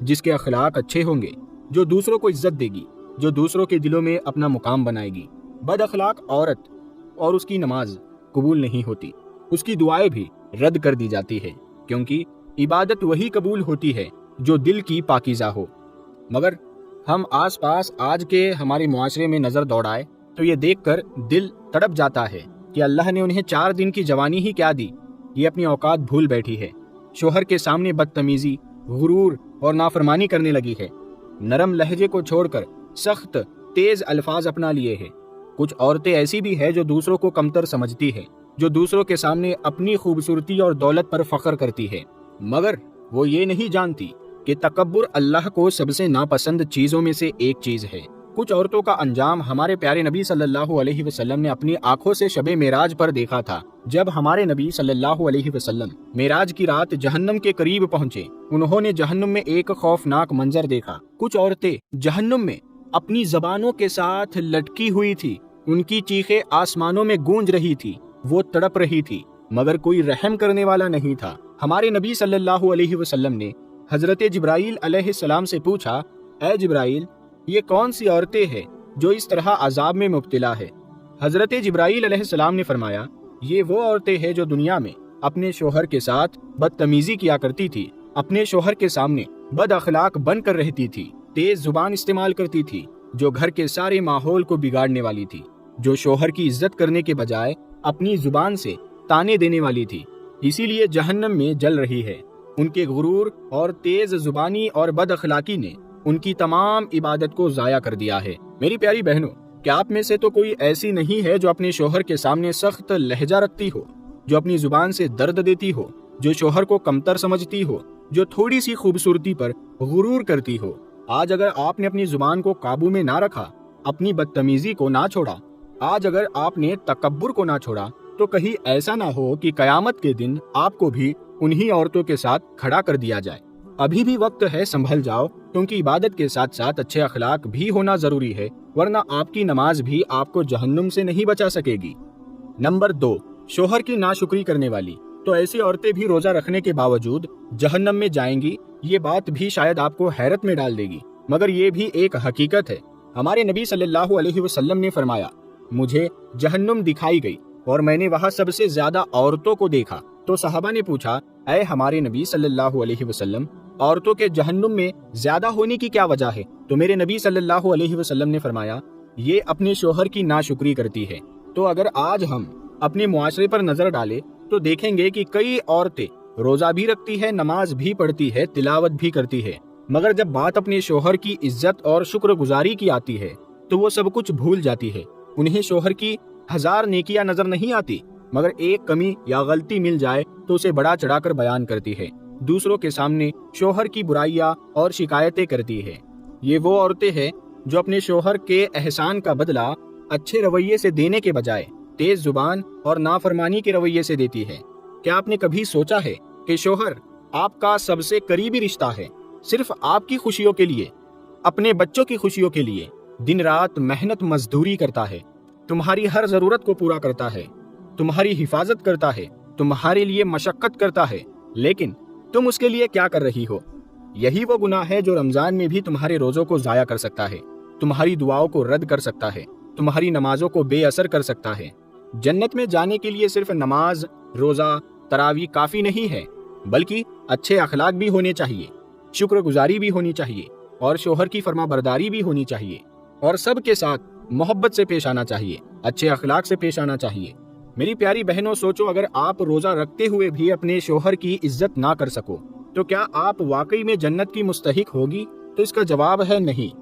جس کے اخلاق اچھے ہوں گے، جو دوسروں کو عزت دے گی، جو دوسروں کے دلوں میں اپنا مقام بنائے گی۔ بد اخلاق عورت اور اس کی نماز قبول نہیں ہوتی، اس کی دعائیں بھی رد کر دی جاتی ہے، کیونکہ عبادت وہی قبول ہوتی ہے جو دل کی پاکیزہ ہو۔ مگر ہم آس پاس آج کے ہمارے معاشرے میں نظر دوڑائے تو یہ دیکھ کر دل تڑپ جاتا ہے کہ اللہ نے انہیں 4 دن کی جوانی ہی کیا دی، یہ اپنی اوقات بھول بیٹھی ہے، شوہر کے سامنے بدتمیزی، غرور اور نافرمانی کرنے لگی ہے، نرم لہجے کو چھوڑ کر سخت تیز الفاظ اپنا لیے ہیں۔ کچھ عورتیں ایسی بھی ہیں جو دوسروں کو کمتر سمجھتی ہے، جو دوسروں کے سامنے اپنی خوبصورتی اور دولت پر فخر کرتی ہے، مگر وہ یہ نہیں جانتی کہ تکبر اللہ کو سب سے ناپسند چیزوں میں سے ایک چیز ہے۔ کچھ عورتوں کا انجام ہمارے پیارے نبی صلی اللہ علیہ وسلم نے اپنی آنکھوں سے شب معراج پر دیکھا تھا۔ جب ہمارے نبی صلی اللہ علیہ وسلم معراج کی رات جہنم کے قریب پہنچے، انہوں نے جہنم میں ایک خوفناک منظر دیکھا۔ کچھ عورتیں جہنم میں اپنی زبانوں کے ساتھ لٹکی ہوئی تھی، ان کی چیخیں آسمانوں میں گونج رہی تھی، وہ تڑپ رہی تھی، مگر کوئی رحم کرنے والا نہیں تھا۔ ہمارے نبی صلی اللہ علیہ وسلم نے حضرت جبرائیل علیہ السلام سے پوچھا، اے جبرائیل، یہ کون سی عورتیں ہیں جو اس طرح عذاب میں مبتلا ہے؟ حضرت جبرائیل علیہ السلام نے فرمایا، یہ وہ عورتیں ہیں جو دنیا میں اپنے شوہر کے ساتھ بدتمیزی کیا کرتی تھی، اپنے شوہر کے سامنے بد اخلاق بن کر رہتی تھی، تیز زبان استعمال کرتی تھی، جو گھر کے سارے ماحول کو بگاڑنے والی تھی، جو شوہر کی عزت کرنے کے بجائے اپنی زبان سے تانے دینے والی تھی، اسی لیے جہنم میں جل رہی ہے۔ ان کے غرور اور تیز زبانی اور بد اخلاقی نے ان کی تمام عبادت کو ضائع کر دیا ہے۔ میری پیاری بہنوں، کیا آپ میں سے تو کوئی ایسی نہیں ہے جو اپنے شوہر کے سامنے سخت لہجہ رکھتی ہو، جو اپنی زبان سے درد دیتی ہو، جو شوہر کو کمتر سمجھتی ہو، جو تھوڑی سی خوبصورتی پر غرور کرتی ہو؟ آج اگر آپ نے اپنی زبان کو قابو میں نہ رکھا، اپنی بدتمیزی کو نہ چھوڑا، آج اگر آپ نے تکبر کو نہ چھوڑا، تو کہیں ایسا نہ ہو کہ قیامت کے دن آپ کو بھی انہی عورتوں کے ساتھ کھڑا کر دیا جائے۔ ابھی بھی وقت ہے، سنبھل جاؤ، کیونکہ عبادت کے ساتھ ساتھ اچھے اخلاق بھی ہونا ضروری ہے، ورنہ آپ کی نماز بھی آپ کو جہنم سے نہیں بچا سکے گی۔ نمبر 2، شوہر کی ناشکری کرنے والی۔ تو ایسی عورتیں بھی روزہ رکھنے کے باوجود جہنم میں جائیں گی، یہ بات بھی شاید آپ کو حیرت میں ڈال دے گی، مگر یہ بھی ایک حقیقت ہے۔ ہمارے نبی صلی اللہ علیہ وسلم نے فرمایا، مجھے جہنم دکھائی گئی اور میں نے وہاں سب سے زیادہ عورتوں کو دیکھا۔ تو صحابہ نے پوچھا، اے ہمارے نبی صلی اللہ علیہ وسلم، عورتوں کے جہنم میں زیادہ ہونے کی کیا وجہ ہے؟ تو میرے نبی صلی اللہ علیہ وسلم نے فرمایا، یہ اپنے شوہر کی ناشکری کرتی ہے۔ تو اگر آج ہم اپنے معاشرے پر نظر ڈالیں تو دیکھیں گے کہ کئی عورتیں روزہ بھی رکھتی ہے، نماز بھی پڑھتی ہے، تلاوت بھی کرتی ہے، مگر جب بات اپنے شوہر کی عزت اور شکر گزاری کی آتی ہے تو وہ سب کچھ بھول جاتی ہے۔ انہیں شوہر کی 1000 نیکیاں نظر نہیں آتی، مگر ایک کمی یا غلطی مل جائے تو اسے بڑا چڑھا کر بیان کرتی ہے، دوسروں کے سامنے شوہر کی برائیاں اور شکایتیں کرتی ہے۔ یہ وہ عورتیں ہیں جو اپنے شوہر کے احسان کا بدلہ اچھے رویے سے دینے کے بجائے تیز زبان اور نافرمانی کے رویے سے دیتی ہے۔ کیا آپ نے کبھی سوچا ہے کہ شوہر آپ کا سب سے قریبی رشتہ ہے، صرف آپ کی خوشیوں کے لیے، اپنے بچوں کی خوشیوں کے لیے دن رات محنت مزدوری کرتا ہے، تمہاری ہر ضرورت کو پورا کرتا ہے، تمہاری حفاظت کرتا ہے، تمہارے لیے مشقت کرتا ہے، لیکن تم اس کے لیے کیا کر رہی ہو؟ یہی وہ گناہ ہے جو رمضان میں بھی تمہارے روزوں کو ضائع کر سکتا ہے، تمہاری دعاؤں کو رد کر سکتا ہے، تمہاری نمازوں کو بے اثر کر سکتا ہے۔ جنت میں جانے کے لیے صرف نماز، روزہ، تراویح کافی نہیں ہے، بلکہ اچھے اخلاق بھی ہونے چاہیے، شکر گزاری بھی ہونی چاہیے، اور شوہر کی فرما برداری بھی ہونی چاہیے، اور سب کے ساتھ محبت سے پیش آنا چاہیے، اچھے اخلاق سے پیش آنا چاہیے۔ میری پیاری بہنوں، سوچو، اگر آپ روزہ رکھتے ہوئے بھی اپنے شوہر کی عزت نہ کر سکو تو کیا آپ واقعی میں جنت کی مستحق ہوگی؟ تو اس کا جواب ہے نہیں۔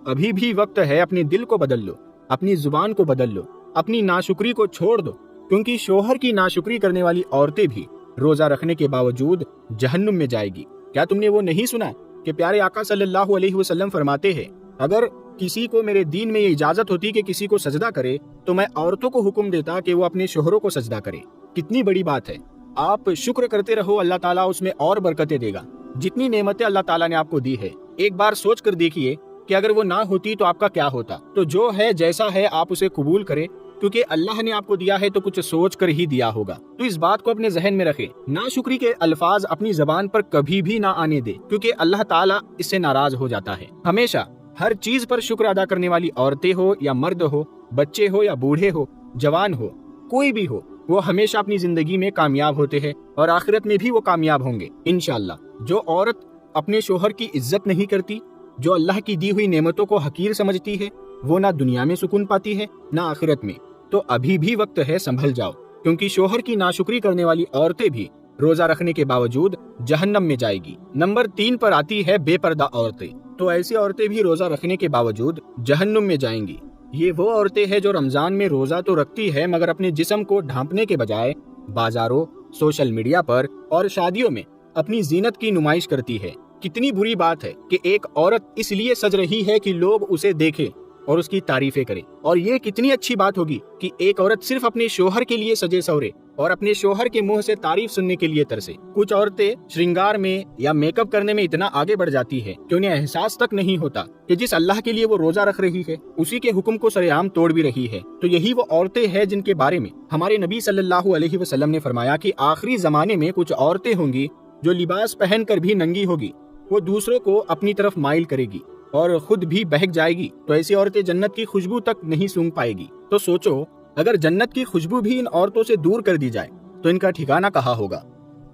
ابھی بھی وقت ہے، اپنے دل کو بدل لو، اپنی زبان کو بدل لو، اپنی ناشکری کو چھوڑ دو، کیونکہ شوہر کی ناشکری کرنے والی عورتیں بھی روزہ رکھنے کے باوجود جہنم میں جائے گی۔ کیا تم نے وہ نہیں سنا کہ پیارے آقا صلی اللہ علیہ وسلم فرماتے ہیں، اگر کسی کو میرے دین میں یہ اجازت ہوتی کہ کسی کو سجدہ کرے تو میں عورتوں کو حکم دیتا کہ وہ اپنے شوہروں کو سجدہ کرے۔ کتنی بڑی بات ہے! آپ شکر کرتے رہو، اللہ تعالیٰ اس میں اور برکتیں دے گا۔ جتنی نعمتیں اللہ تعالیٰ نے آپ کو دی ہے، ایک بار سوچ کر دیکھیے کہ اگر وہ نہ ہوتی تو آپ کا کیا ہوتا۔ تو جو ہے جیسا ہے آپ اسے قبول کریں کیونکہ اللہ نے آپ کو دیا ہے تو کچھ سوچ کر ہی دیا ہوگا۔ تو اس بات کو اپنے ذہن میں رکھیں، ناشکری کے الفاظ اپنی زبان پر کبھی بھی نہ آنے دے، کیونکہ اللہ تعالیٰ اس سے ناراض ہو جاتا ہے۔ ہمیشہ ہر چیز پر شکر ادا کرنے والی عورتیں ہو یا مرد ہو، بچے ہو یا بوڑھے ہو، جوان ہو، کوئی بھی ہو، وہ ہمیشہ اپنی زندگی میں کامیاب ہوتے ہیں اور آخرت میں بھی وہ کامیاب ہوں گے انشاءاللہ۔ جو عورت اپنے شوہر کی عزت نہیں کرتی، جو اللہ کی دی ہوئی نعمتوں کو حقیر سمجھتی ہے، وہ نہ دنیا میں سکون پاتی ہے نہ آخرت میں۔ تو ابھی بھی وقت ہے، سنبھل جاؤ، کیونکہ شوہر کی ناشکری کرنے والی عورتیں بھی روزہ رکھنے کے باوجود جہنم میں جائے گی۔ نمبر 3 پر آتی ہے بے پردہ عورتیں۔ تو ایسی عورتیں بھی روزہ رکھنے کے باوجود جہنم میں جائیں گی۔ یہ وہ عورتیں ہیں جو رمضان میں روزہ تو رکھتی ہے مگر اپنے جسم کو ڈھانپنے کے بجائے بازاروں، سوشل میڈیا پر اور شادیوں میں اپنی زینت کی نمائش کرتی ہے۔ کتنی بری بات ہے کہ ایک عورت اس لیے سج رہی ہے کہ لوگ اسے دیکھیں اور اس کی تعریفیں کریں، اور یہ کتنی اچھی بات ہوگی کہ ایک عورت صرف اپنے شوہر کے لیے سجے سورے اور اپنے شوہر کے منہ سے تعریف سننے کے لیے ترسے۔ کچھ عورتیں شرنگار میں یا میک اپ کرنے میں اتنا آگے بڑھ جاتی ہے کہ انہیں احساس تک نہیں ہوتا کہ جس اللہ کے لیے وہ روزہ رکھ رہی ہے اسی کے حکم کو سرے عام توڑ بھی رہی ہے۔ تو یہی وہ عورتیں ہیں جن کے بارے میں ہمارے نبی صلی اللہ علیہ وسلم نے فرمایا کہ آخری زمانے میں کچھ عورتیں ہوں گی جو لباس پہن کر بھی ننگی ہوگی، وہ دوسروں کو اپنی طرف مائل کرے گی اور خود بھی بہک جائے گی، تو ایسی عورتیں جنت کی خوشبو تک نہیں سونگھ پائے گی۔ تو سوچو، اگر جنت کی خوشبو بھی ان عورتوں سے دور کر دی جائے تو ان کا ٹھکانہ کہاں ہوگا۔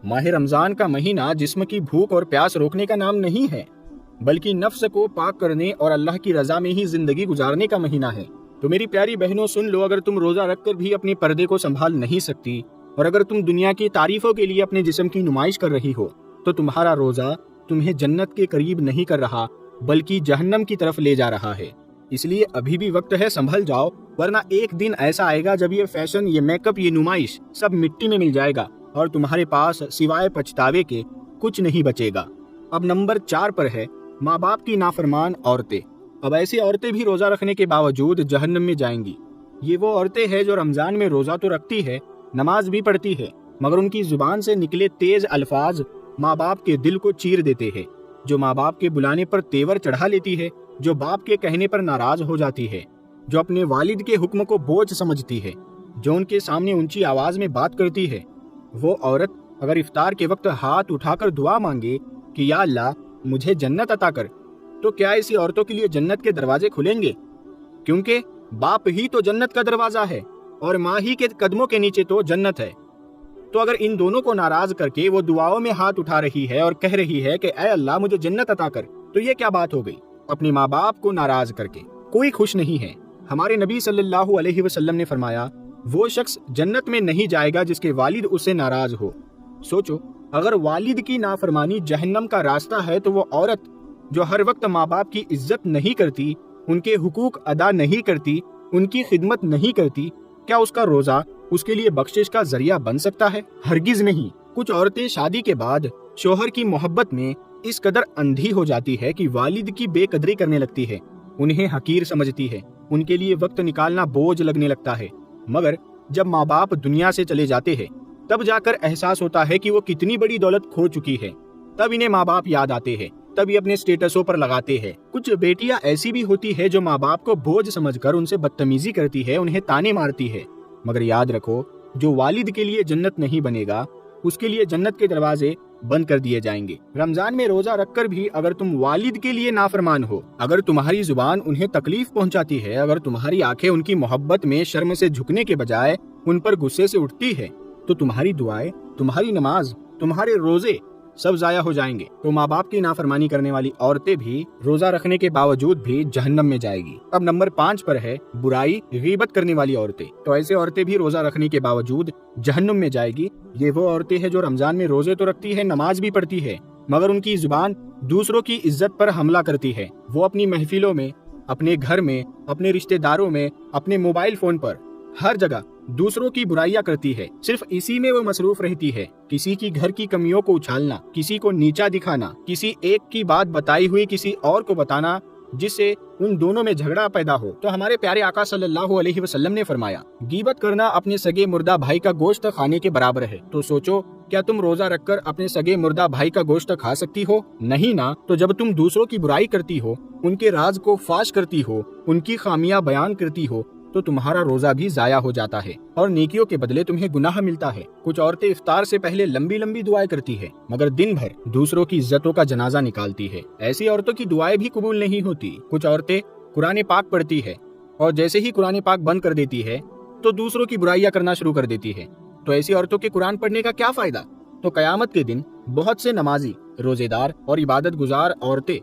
ماہ رمضان کا مہینہ جسم کی بھوک اور پیاس روکنے کا نام نہیں ہے، بلکہ نفس کو پاک کرنے اور اللہ کی رضا میں ہی زندگی گزارنے کا مہینہ ہے۔ تو میری پیاری بہنوں سن لو، اگر تم روزہ رکھ کر بھی اپنے پردے کو سنبھال نہیں سکتی اور اگر تم دنیا کی تعریفوں کے لیے اپنے جسم کی نمائش کر رہی ہو تو تمہارا روزہ تمہیں جنت کے قریب نہیں کر رہا بلکہ جہنم کی طرف لے جا رہا ہے۔ اس لیے ابھی بھی وقت ہے، سنبھل جاؤ، ورنہ ایک دن ایسا آئے گا جب یہ فیشن، یہ میک اپ، یہ نمائش سب مٹی میں مل جائے گا اور تمہارے پاس سوائے پچھتاوے کے کچھ نہیں بچے گا۔ اب نمبر 4 پر ہے ماں باپ کی نافرمان عورتیں۔ اب ایسی عورتیں بھی روزہ رکھنے کے باوجود جہنم میں جائیں گی۔ یہ وہ عورتیں ہیں جو رمضان میں روزہ تو رکھتی ہے، نماز بھی پڑھتی ہے، مگر ان کی زبان سے نکلے تیز الفاظ ماں باپ کے دل کو چیر دیتے ہیں، جو ماں باپ کے بلانے پر تیور چڑھا لیتی ہے، جو باپ کے کہنے پر ناراض ہو جاتی ہے، جو اپنے والد کے حکم کو بوجھ سمجھتی ہے، جو ان کے سامنے اونچی آواز میں بات کرتی ہے۔ وہ عورت اگر افطار کے وقت ہاتھ اٹھا کر دعا مانگے کہ یا اللہ مجھے جنت عطا کر، تو کیا ایسی عورتوں کے لیے جنت کے دروازے کھلیں گے؟ کیونکہ باپ ہی تو جنت کا دروازہ ہے اور ماں ہی کے قدموں کے نیچے تو جنت ہے۔ تو اگر ان دونوں کو ناراض کر کے وہ دعاؤں میں ہاتھ اٹھا رہی ہے اور کہہ رہی ہے کہ اے اللہ مجھے جنت عطا کر، تو یہ کیا بات ہو گئی؟ اپنے ماں باپ کو ناراض کر کے کوئی خوش نہیں ہے۔ ہمارے نبی صلی اللہ علیہ وسلم نے فرمایا وہ شخص جنت میں نہیں جائے گا جس کے والد اس سے ناراض ہو۔ سوچو، اگر والد کی نافرمانی جہنم کا راستہ ہے تو وہ عورت جو ہر وقت ماں باپ کی عزت نہیں کرتی، ان کے حقوق ادا نہیں کرتی، ان کی خدمت نہیں کرتی، کیا اس کا روزہ اس کے لیے بخشش کا ذریعہ بن سکتا ہے؟ ہرگز نہیں۔ کچھ عورتیں شادی کے بعد شوہر کی محبت میں اس قدر اندھی ہو جاتی ہے کہ والد کی بے قدری کرنے لگتی ہے، انہیں حقیر سمجھتی ہے، ان کے لیے وقت نکالنا بوجھ لگنے لگتا ہے۔ مگر جب ماں باپ دنیا سے چلے جاتے ہیں تب جا کر احساس ہوتا ہے کہ وہ کتنی بڑی دولت کھو چکی ہے، تب انہیں ماں باپ یاد آتے ہیں، تب یہ اپنے سٹیٹسوں پر لگاتے ہیں۔ کچھ بیٹیاں ایسی بھی ہوتی ہے جو ماں باپ کو بوجھ سمجھ کر ان سے بدتمیزی کرتی ہے، انہیں تانے مارتی ہے، مگر یاد رکھو جو والد کے لیے جنت نہیں بنے گا اس کے لیے جنت کے دروازے بند کر دیے جائیں گے۔ رمضان میں روزہ رکھ کر بھی اگر تم والد کے لیے نافرمان ہو، اگر تمہاری زبان انہیں تکلیف پہنچاتی ہے، اگر تمہاری آنکھیں ان کی محبت میں شرم سے جھکنے کے بجائے ان پر غصے سے اٹھتی ہے، تو تمہاری دعائیں، تمہاری نماز، تمہارے روزے سب ضائع ہو جائیں گے۔ تو ماں باپ کی نافرمانی کرنے والی عورتیں بھی روزہ رکھنے کے باوجود بھی جہنم میں جائے گی۔ اب نمبر 5 پر ہے برائی، غیبت کرنے والی عورتیں۔ تو ایسے عورتیں بھی روزہ رکھنے کے باوجود جہنم میں جائے گی۔ یہ وہ عورتیں ہیں جو رمضان میں روزے تو رکھتی ہے، نماز بھی پڑھتی ہے، مگر ان کی زبان دوسروں کی عزت پر حملہ کرتی ہے۔ وہ اپنی محفلوں میں، اپنے گھر میں، اپنے رشتہ داروں میں، اپنے موبائل فون پر، ہر جگہ دوسروں کی برائیاں کرتی ہے، صرف اسی میں وہ مصروف رہتی ہے۔ کسی کی گھر کی کمیوں کو اچھالنا، کسی کو نیچا دکھانا، کسی ایک کی بات بتائی ہوئی کسی اور کو بتانا جس سے ان دونوں میں جھگڑا پیدا ہو۔ تو ہمارے پیارے آقا صلی اللہ علیہ وسلم نے فرمایا غیبت کرنا اپنے سگے مردہ بھائی کا گوشت کھانے کے برابر ہے۔ تو سوچو، کیا تم روزہ رکھ کر اپنے سگے مردہ بھائی کا گوشت کھا سکتی ہو؟ نہیں نا۔ تو جب تم دوسروں کی برائی کرتی ہو، ان کے راز کو فاش کرتی ہو، ان کی خامیاں بیان کرتی ہو، تو تمہارا روزہ بھی ضائع ہو جاتا ہے اور نیکیوں کے بدلے تمہیں گناہ ملتا ہے۔ کچھ عورتیں افطار سے پہلے لمبی لمبی دعائیں کرتی ہے مگر دن بھر دوسروں کی عزتوں کا جنازہ نکالتی ہے۔ ایسی عورتوں کی دعائیں بھی قبول نہیں ہوتی۔ کچھ عورتیں قرآن پاک پڑھتی ہے اور جیسے ہی قرآن پاک بند کر دیتی ہے تو دوسروں کی برائیاں کرنا شروع کر دیتی ہے۔ تو ایسی عورتوں کے قرآن پڑھنے کا کیا فائدہ؟ تو قیامت کے دن بہت سے نمازی، روزے دار اور عبادت گزار عورتیں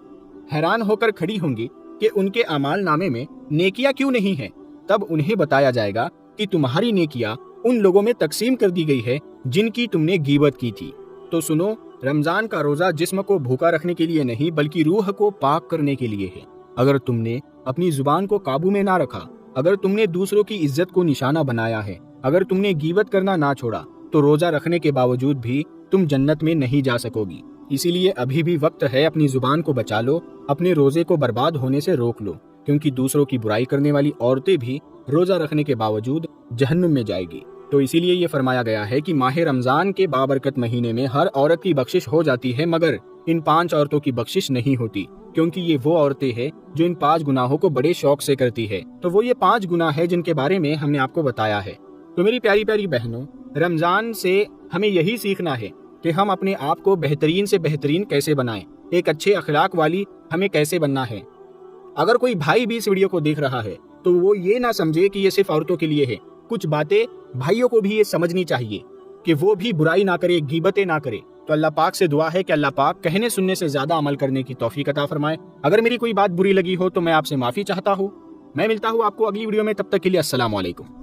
حیران ہو کر کھڑی ہوں گی کہ ان کے اعمال نامے میں نیکیاں کیوں نہیں ہیں۔ تب انہیں بتایا جائے گا کہ تمہاری نیکیاں ان لوگوں میں تقسیم کر دی گئی ہے جن کی تم نے غیبت کی تھی۔ تو سنو، رمضان کا روزہ جسم کو بھوکا رکھنے کے لیے نہیں بلکہ روح کو پاک کرنے کے لیے ہے۔ اگر تم نے اپنی زبان کو قابو میں نہ رکھا، اگر تم نے دوسروں کی عزت کو نشانہ بنایا ہے، اگر تم نے غیبت کرنا نہ چھوڑا، تو روزہ رکھنے کے باوجود بھی تم جنت میں نہیں جا سکو گی۔ اسی لیے ابھی بھی وقت ہے، اپنی زبان کو بچا لو، اپنے روزے کو برباد ہونے سے روک لو، کیونکہ دوسروں کی برائی کرنے والی عورتیں بھی روزہ رکھنے کے باوجود جہنم میں جائے گی۔ تو اسی لیے یہ فرمایا گیا ہے کہ ماہ رمضان کے بابرکت مہینے میں ہر عورت کی بخشش ہو جاتی ہے مگر ان 5 عورتوں کی بخشش نہیں ہوتی، کیونکہ یہ وہ عورتیں ہیں جو ان 5 گناہوں کو بڑے شوق سے کرتی ہے۔ تو وہ یہ 5 گناہ ہے جن کے بارے میں ہم نے آپ کو بتایا ہے۔ تو میری پیاری پیاری بہنوں، رمضان سے ہمیں یہی سیکھنا ہے کہ ہم اپنے آپ کو بہترین سے بہترین کیسے بنائیں، ایک اچھے اخلاق والی ہمیں کیسے بننا ہے۔ اگر کوئی بھائی بھی اس ویڈیو کو دیکھ رہا ہے تو وہ یہ نہ سمجھے کہ یہ صرف عورتوں کے لیے ہے۔ کچھ باتیں بھائیوں کو بھی یہ سمجھنی چاہیے کہ وہ بھی برائی نہ کرے، غیبتیں نہ کرے۔ تو اللہ پاک سے دعا ہے کہ اللہ پاک کہنے سننے سے زیادہ عمل کرنے کی توفیق عطا فرمائے۔ اگر میری کوئی بات بری لگی ہو تو میں آپ سے معافی چاہتا ہوں۔ میں ملتا ہوں آپ کو اگلی ویڈیو میں، تب تک کے لیے السلام علیکم۔